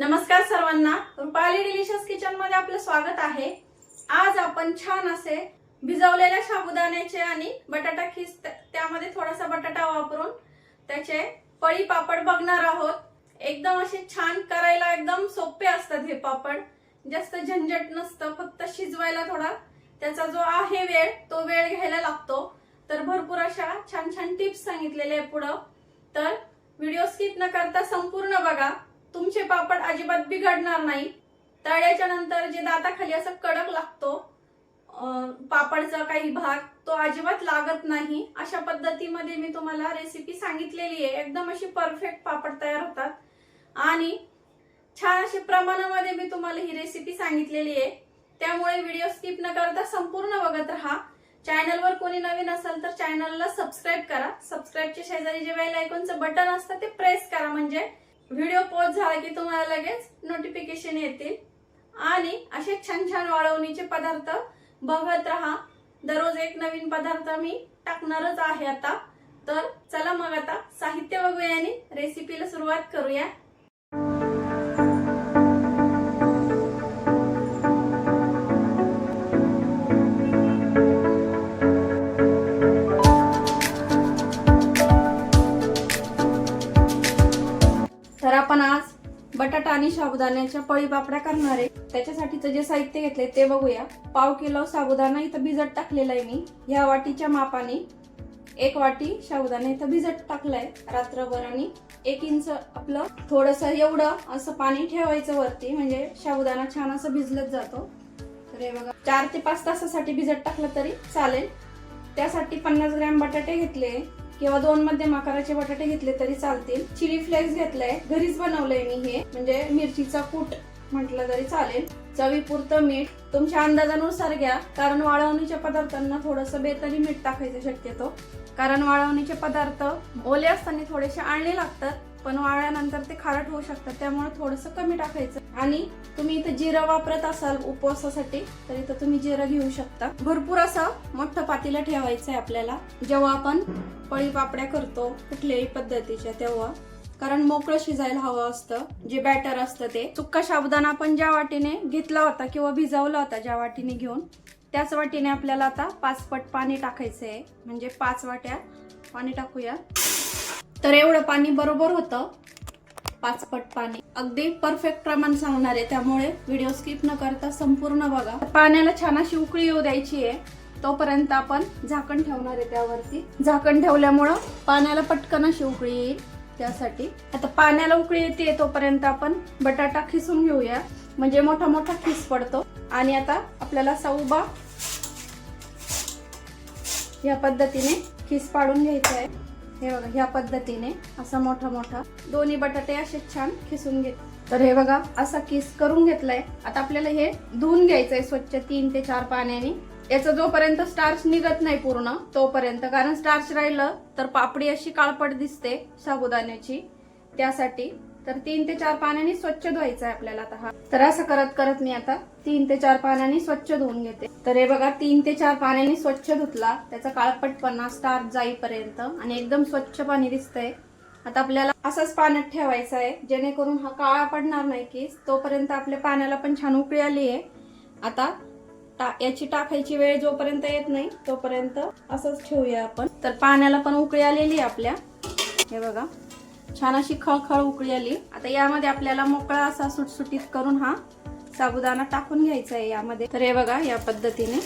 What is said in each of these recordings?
नमस्कार सर्वांना, Rupali delicious kitchen मध्ये आपलं स्वागत आहे। आज आपण छान असे भिजवलेल्या साबुदाण्याचे आणि बटाटा खीस त्यामध्ये थोडासा बटाटा वापरून त्याचे पळी पापड बघणार आहोत। एकदम असे छान करायला एकदम सोपे असतात हे पापड। जास्त झंझट नसतं, फक्त शिजवायला थोडा त्याचा जो आहे वेळ तो वेळ घ्यायला लागतो। तर भरपूर अशा छान छान टिप्स सांगितलेले आहे पुढे, तर व्हिडिओ स्किप न करता संपूर्ण बघा। तुमचे पापड अजिबात बिघडणार नाही। तळल्याच्या नंतर जे दाताखाली असं कडक लागतो पापडचा काही भाग, तो अजिबात लागत नाही। अशा पद्धतीमध्ये मी तुम्हाला रेसिपी सांगितलेली आहे। एकदम अशी परफेक्ट पापड तयार होतात आणि छान अशी प्रमाणामध्ये मी तुम्हाला ही रेसिपी सांगितलेली आहे। त्यामुळे व्हिडिओ स्किप न करता संपूर्ण बघत राहा। चॅनलवर कोणी नवीन असेल तर चॅनलला सबस्क्राइब करा। सबस्क्राइबच्या शेजारी जे बेल आयकॉनचं बटन असतं ते प्रेस करा, म्हणजे व्हिडिओ पॉज झाला की तुम्हाला लगेच नोटिफिकेशन येतील। आणि असे छान छान वाळवणीचे पदार्थ बघत राहा। दररोज एक नवीन पदार्थ मी टाकणारच आहे आता। तर चला मग आता साहित्य बघूया आणि रेसिपीला सुरुवात करूया। तर आपण आज बटाटा आणि साबुदाण्याच्या पळी पापड्या करणार आहे। त्याच्यासाठीचं जे साहित्य घेतले ते बघूया। पाव किलो साबुदाणा इथं भिजत टाकलेला आहे मी। ह्या वाटीच्या मापाने 1 वाटी साबुदाणा इथं भिजत टाकलाय रात्रभर। आणि 1 इंच आपलं थोडस एवढं असं पाणी ठेवायचं वरती, म्हणजे साबुदाणा छान असं भिजलत जातो। तर हे बघा 4 ते 5 तासासाठी भिजत टाकलं तरी चालेल। त्यासाठी 50 ग्रॅम बटाटे घेतले किंवा 2 मध्यम आकाराचे बटाटे घेतले तरी चालतील। चिली फ्लेक्स घेतलाय, घरीच बनवलंय मी हे, म्हणजे मिरचीचा कूट म्हटलं तरी चालेल। चवीपुरतं मीठ तुमच्या अंदाजानुसार घ्या, कारण वाळवणीच्या पदार्थांना थोडंसं बेतरी मीठ टाकायचं शक्यतो, कारण वाळवणीचे पदार्थ ओले असताना थोडेसे आळणे लागतात, पण वाळल्यानंतर ते खारट होऊ शकतात, त्यामुळे थोडंसं कमी टाकायचं। आणि तुम्ही इथं जिरं वापरत असाल उपवासासाठी तर इथं तुम्ही जिरं घेऊ शकता। भरपूर असं मोठं पातेलं ठेवायचंय आपल्याला जेव्हा आपण पळी पापड्या करतो कुठल्याही पद्धतीच्या तेव्हा, कारण मोकळं शिजायला हवं असतं। जे बॅटर असतं ते सुक्का साबुदाणा आपण ज्या वाटीने घेतला होता किंवा भिजवला होता ज्या वाटीने घेऊन, त्याच वाटीने आपल्याला आता 5 पट पाणी टाकायचंय, म्हणजे 5 वाट्या पाणी टाकूया। तर एवढं पाणी बरोबर होतं, 5 पट पाणी। अगदी परफेक्ट प्रमाण सांगणार आहे, त्यामुळे व्हिडिओ स्किप न करता संपूर्ण बघा। पाण्याला छान अशी उकळी येऊ द्यायची आहे, तोपर्यंत आपण झाकण ठेवणार आहे त्यावरती। झाकण ठेवल्यामुळं पाण्याला पटकन अशी उकळी येईल, त्यासाठी। आता पाण्याला उकळी येते तोपर्यंत आपण बटाटा खिसून घेऊया, म्हणजे मोठा मोठा खिस पडतो। आणि आता आपल्याला असा उभा या पद्धतीने खिस पाडून घ्यायचा आहे। हे बघा ह्या पद्धतीने असा मोठा मोठा दोन्ही बटाटे असे छान खिसून घेत। तर हे बघा असा किस करून घेतलाय। आता आपल्याला हे धुवून घ्यायचंय स्वच्छ 3 ते 4 पाण्याने। याचा जोपर्यंत स्टार्च निघत नाही पूर्ण तोपर्यंत, कारण स्टार्च राहिलं तर पापडी अशी काळपट दिसते साबुदाण्याची, त्यासाठी। तर 3 ते 4 पाण्याने स्वच्छ धुवायचं आहे आपल्याला आता हा। तर असं करत करत मी आता 3 ते 4 पाण्याने स्वच्छ धुवून घेते। तर हे बघा 3 ते 4 पाण्याने स्वच्छ धुतला, त्याचा काळपटपणा स्टार्च जाईपर्यंत, आणि एकदम स्वच्छ पाणी दिसतंय। आता आपल्याला असंच पाण्यात ठेवायचं आहे, जेणेकरून हा काळा पडणार नाही केस। तोपर्यंत आपल्या पाण्याला पण छान उकळी आली आहे। आता याची टाकायची वेळ जोपर्यंत येत नाही तोपर्यंत असंच ठेवूया आपण। तर पाण्याला पण उकळी आलेली आहे आपल्या, हे बघा छान अशी खळखळ उकळी आली। आता यामध्ये आपल्याला मोकळा असा सुटसुटीत करून हा साबुदाणा टाकून घ्यायचा आहे यामध्ये। तर हे बघा या पद्धतीने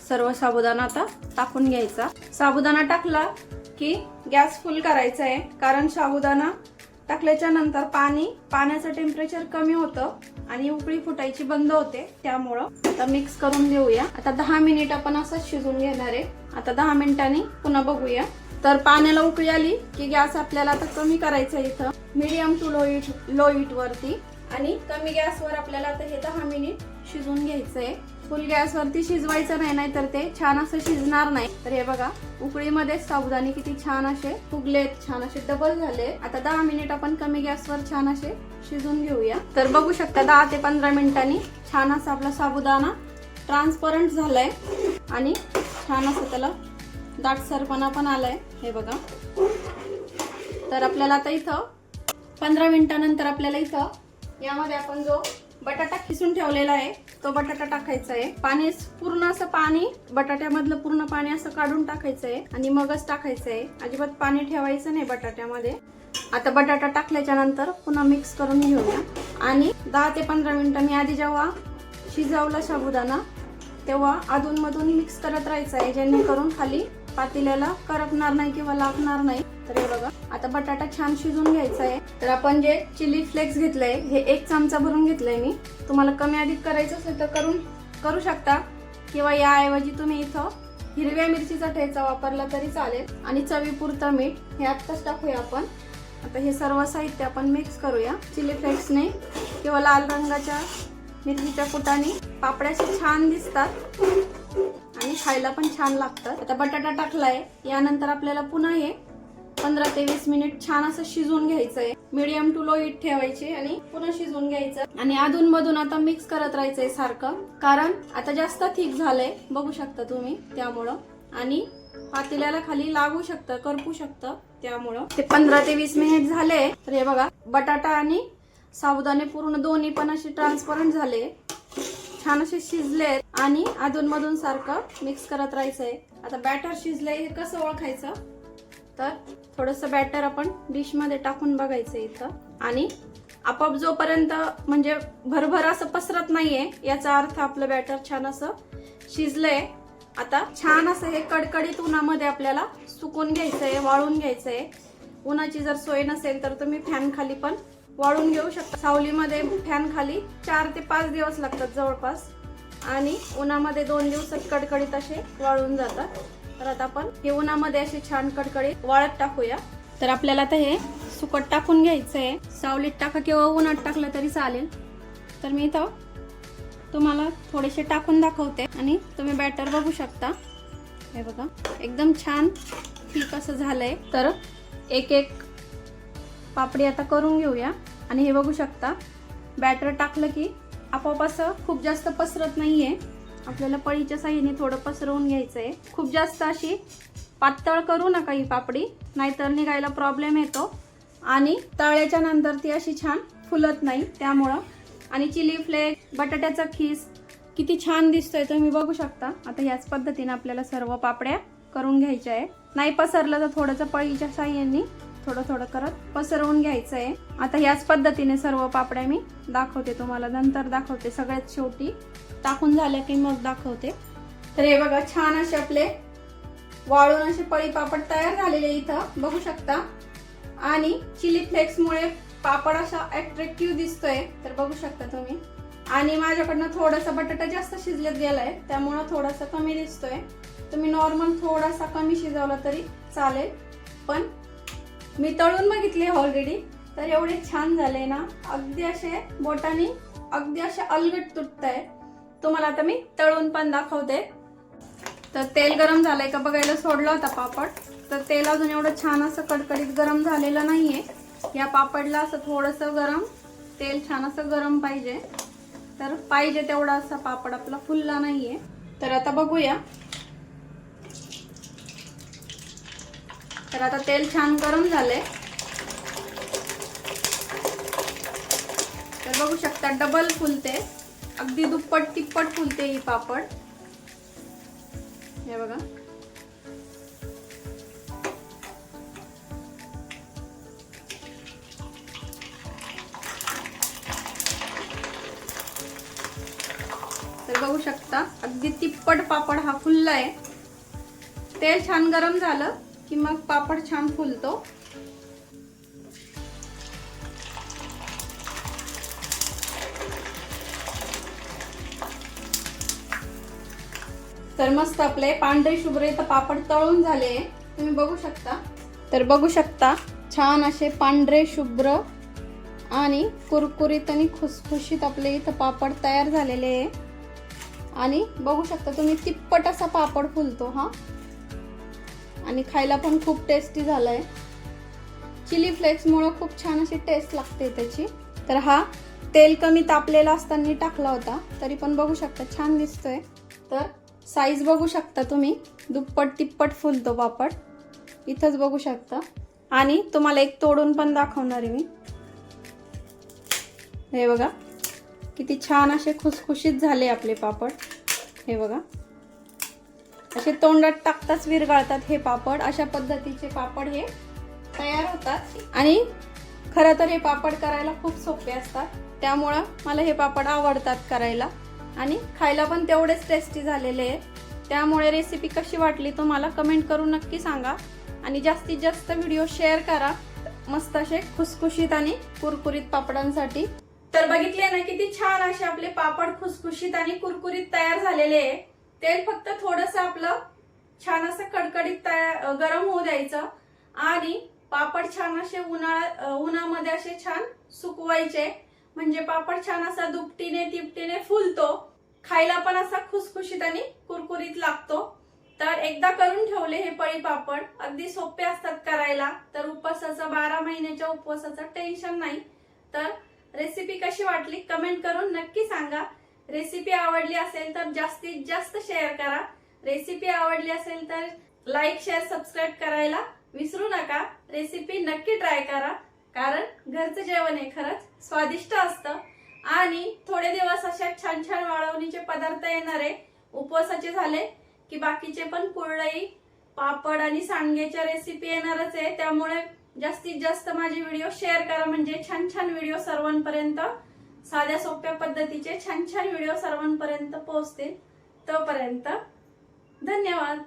सर्व साबुदाणा आता टाकून घ्यायचा। साबुदाणा टाकला की गॅस फुल करायचा आहे, कारण साबुदाणा टाकल्याच्या नंतर पाण्याचं टेम्परेचर कमी होतं आणि उकळी फुटायची बंद होते, त्यामुळं आता मिक्स करून घेऊया। आता 10 मिनिट आपण असं शिजून घेणार आहे। आता 10 मिनिटांनी पुन्हा बघूया। तर पाण्याला उकळी आली की गॅस आपल्याला आता कमी करायचा आहे, इथं मीडियम टू लो हीट वरती, आणि कमी गॅसवर आपल्याला आता हे 10 मिनिट शिजून घ्यायचंय। फुल गॅसवरती शिजवायचं नाही, तर ते छान असं शिजणार नाही। तर हे बघा उकळीमध्ये साबुदाणे किती छान असे फुगलेत, छान असे डबल झाले। आता 10 मिनिट आपण कमी गॅसवर छान असे शिजून घेऊया। तर बघू शकता 10 ते 15 मिनिटांनी छान असा आपला साबुदाणा ट्रान्सपरंट झालाय आणि छान असं त्याला दाटसरपणा पण आलाय, हे बघा। तर आपल्याला आता इथं 15 मिनिटानंतर आपल्याला इथं यामध्ये आपण जो बटाटा खिसून ठेवलेला आहे तो बटाटा टाकायचा आहे. पाणी पूर्ण असं पाणी बटाट्यामधलं पूर्ण पाणी असं काढून टाकायचं आहे आणि मगच टाकायचं आहे. अजिबात पाणी ठेवायचं नाही बटाट्यामध्ये. आता बटाटा टाकल्याच्या नंतर पुन्हा मिक्स करून घेऊया आणि 10 ते 15 मिनिटं मी आधी जेव्हा शिजवला साबुदाणा तेव्हा अधूनमधून मिक्स करत राहायचं आहे, जेणेकरून खाली पातेल्याला करपणार नाही किंवा लागणार नाही. तर हे बघा आता बटाटा छान शिजून घ्यायचा आहे. तर आपण जे चिली फ्लेक्स घेतलंय हे 1 चमचा भरून घेतलंय मी. तुम्हाला कमी अधिक करायचं असेल तर करू शकता किंवा याऐवजी तुम्ही इथं हिरव्या मिरचीचा ठेचा वापरला तरी चालेल आणि चवीपुरतं मीठ हे आत्ताच टाकूया आपण. आता हे सर्व साहित्य आपण मिक्स करूया. चिली फ्लेक्सने किंवा लाल रंगाच्या मिरचीच्या कुटाने पापड्या छान दिसतात आणि खायला पण छान लागतात. आता बटाटा टाकलाय, यानंतर आपल्याला पुन्हा हे 15 ते 20 मिनिट छान असं शिजवून घ्यायचंय. मीडियम टू लो हीट ठेवायची आणि पुन्हा शिजवून घ्यायचं आणि अधून मधून आता मिक्स करत राहायचंय सारखं, कारण आता जास्त थिक झालंय बघू शकता तुम्ही, त्यामुळं आणि पातेल्याला खाली लागू शकतं, करपू शकतं, त्यामुळं ते 15 ते 20 मिनिट झाले. तर हे बघा बटाटा आणि साबुदाणे पूर्ण दोन्ही पण असे ट्रान्सपरंट झाले, छान असे शिजले आणि अधून मधून सारखं मिक्स करत राहायचंय. आता बॅटर शिजलंय हे कसं ओळखायचं, तर थोडंसं बॅटर आपण डिश मध्ये टाकून बघायचं इथं आणि आपोआप जोपर्यंत म्हणजे भरभर असं पसरत नाहीये याचा अर्थ आपलं बॅटर छान असं शिजलंय. आता छान असं हे कडकडीत उन्हामध्ये आपल्याला सुकून घ्यायचंय, वाळून घ्यायचंय. उन्हाची जर सोय नसेल तर तुम्ही फॅन खाली पण वाळून घेऊ शकता. सावलीमध्ये फॅन खाली 4 ते 5 दिवस लागतात जवळपास आणि उन्हामध्ये 2 दिवसात कडकडीत असे वाळून जातात. तर आता आपण हे उन्हामध्ये असे छान कडकडीत वाळत टाकूया. तर आपल्याला आता हे सुकट टाकून घ्यायचंय. सावलीत टाका किंवा उन्हात टाकलं तरी चालेल. तर मी इथं तुम्हाला थोडेसे टाकून दाखवते आणि तुम्ही बॅटर बघू शकता. हे बघा एकदम छान ठीक असं झालंय. तर एक एक पापडी आता करून घेऊया आणि हे बघू शकता बॅटर टाकलं की आपोआप असं खूप जास्त पसरत नाहीये. आपल्याला पळीच्या साह्याने थोडं पसरवून घ्यायचंय. खूप जास्त अशी पातळ करू नका ही पापडी, नाहीतर निघायला प्रॉब्लेम येतो आणि तळल्याच्या नंतर ती अशी छान फुलत नाही, त्यामुळं. आणि चिली फ्लेक्स बटाट्याचा खीस किती छान दिसतोय तुम्ही बघू शकता. आता ह्याच पद्धतीने आपल्याला सर्व पापड्या करून घ्यायच्या आहे. नाही पसरलं तर थोडंसं पळीच्या साह्याने थोडं थोडं करत पसरवून घ्यायचं आहे. आता ह्याच पद्धतीने सर्व पापड्या मी दाखवते तुम्हाला, नंतर दाखवते, सगळ्यात शेवटी टाकून झाल्या की मग दाखवते. तर हे बघा छान असे आपले वाळून असे पळी पापड तयार झालेले इथं बघू शकता आणि चिली फ्लेक्स मुळे पापड असा अट्रॅक्टिव्ह दिसतोय, तर बघू शकता तुम्ही. आणि माझ्याकडनं थोडासा बटाटा जास्त शिजलेत गेलाय, त्यामुळे थोडासा कमी दिसतोय. तुम्ही नॉर्मल थोडासा कमी शिजवला तरी चालेल, पण मी तळून बघितले ऑलरेडी, तर एवढे छान झाले ना, अगदी असे बोटाने अगदी असे अलगट तुटताय. तुम्हाला आता मी तळून पण दाखवते. तर तेल गरम झालंय का बघायला सोडला होता पापड, तर तेल अजून एवढं छान असं कडकडीत गरम झालेलं नाहीये. या पापडला असं थोडंसं गरम तेल छान असं गरम पाहिजे, तर पाहिजे तेवढा असा पापड आपला फुलला नाहीये. तर आता बघूया. तर आता तेल छान गरम झालंय, तर बघू शकता डबल फुलते, अगदी दुप्पट तिप्पट फुलते ही पापड. हे बघा तर बघू शकता अगदी तिप्पट पापड हा फुललाय. तेल छान गरम झालं की मग पापड छान फुलतो. तर मस्त आपले पांढरे शुभ्र इथं पापड तळून झाले, तुम्ही बघू शकता. तर बघू शकता छान असे पांढरे शुभ्र आणि कुरकुरीत आणि खुसखुशीत आपले इथं पापड तयार झालेले आहे. आणि बघू शकता तुम्ही तिप्पट असा पापड फुलतो हा, आणि खायला पण खूप टेस्टी झालाय. चिली फ्लेक्स मुळे खूप छान अशी टेस्ट लागते त्याची. तर हा तेल कमी तापलेला असताना टाकला होता, तरी पण बघू शकता छान दिसतोय. तर साईज बघू शकता तुम्ही, दुप्पट तिप्पट फुलतो पापड इथंच बघू शकता. आणि तुम्हाला एक तोडून पण दाखवणार आहे मी. हे बघा किती छान असे खुसखुशीत झाले आपले पापड. हे बघा असे तोंडात टाकताच विरघळतात हे पापड. अशा पद्धतीचे पापड हे तयार होतात आणि खरं तर हे पापड करायला खूप सोपे असतात. त्यामुळं मला हे पापड आवडतात करायला आणि खायला पण तेवढेच टेस्टी झालेले आहे. त्यामुळे रेसिपी कशी वाटली तो मला कमेंट करून नक्की सांगा आणि जास्तीत जास्त व्हिडिओ शेअर करा मस्त असे खुसखुशीत आणि कुरकुरीत पापडांसाठी. तर बघितले ना किती छान असे आपले पापड खुसखुशीत आणि कुरकुरीत तयार झालेले आहे. तेल फक्त थोडंसं आपलं छान असं कडकडीत गरम होऊ द्यायचं आणि पापड छान असे उन्हामध्ये असे छान सुकवायचे. म्हणजे पापड छान असा दुपटीने तिपटीने फुलतो, खायला पण असा खुसखुशीत आणि कुरकुरीत लागतो. तर एकदा करून ठेवले हे पळी पापड, अगदी सोपे असतात करायला. तर उपवासाचं 12 महिन्याच्या उपवासाचं टेन्शन नाही. तर रेसिपी कशी वाटली कमेंट करून नक्की सांगा. रेसिपी आवडली असेल तर जास्तीत जास्त शेअर करा. रेसिपी आवडली असेल तर लाईक शेअर सबस्क्राईब करायला विसरू नका. रेसिपी नक्की ट्राय करा कारण घरचं जेवण आहे खरंच स्वादिष्ट असतं. आणि थोडे दिवस अशा छान छान वाळवणीचे पदार्थ येणार आहे. उपवासाचे झाले की बाकीचे पण कुरडई पापड आणि सांडग्याच्या रेसिपी येणारच आहे. त्यामुळे जास्तीत जास्त माझे व्हिडिओ शेअर करा म्हणजे छान छान व्हिडिओ सर्वांपर्यंत साध्या सोप्या पद्धतीचे छान छान व्हिडिओ सर्वांपर्यंत पोहोचतील. तोपर्यंत धन्यवाद.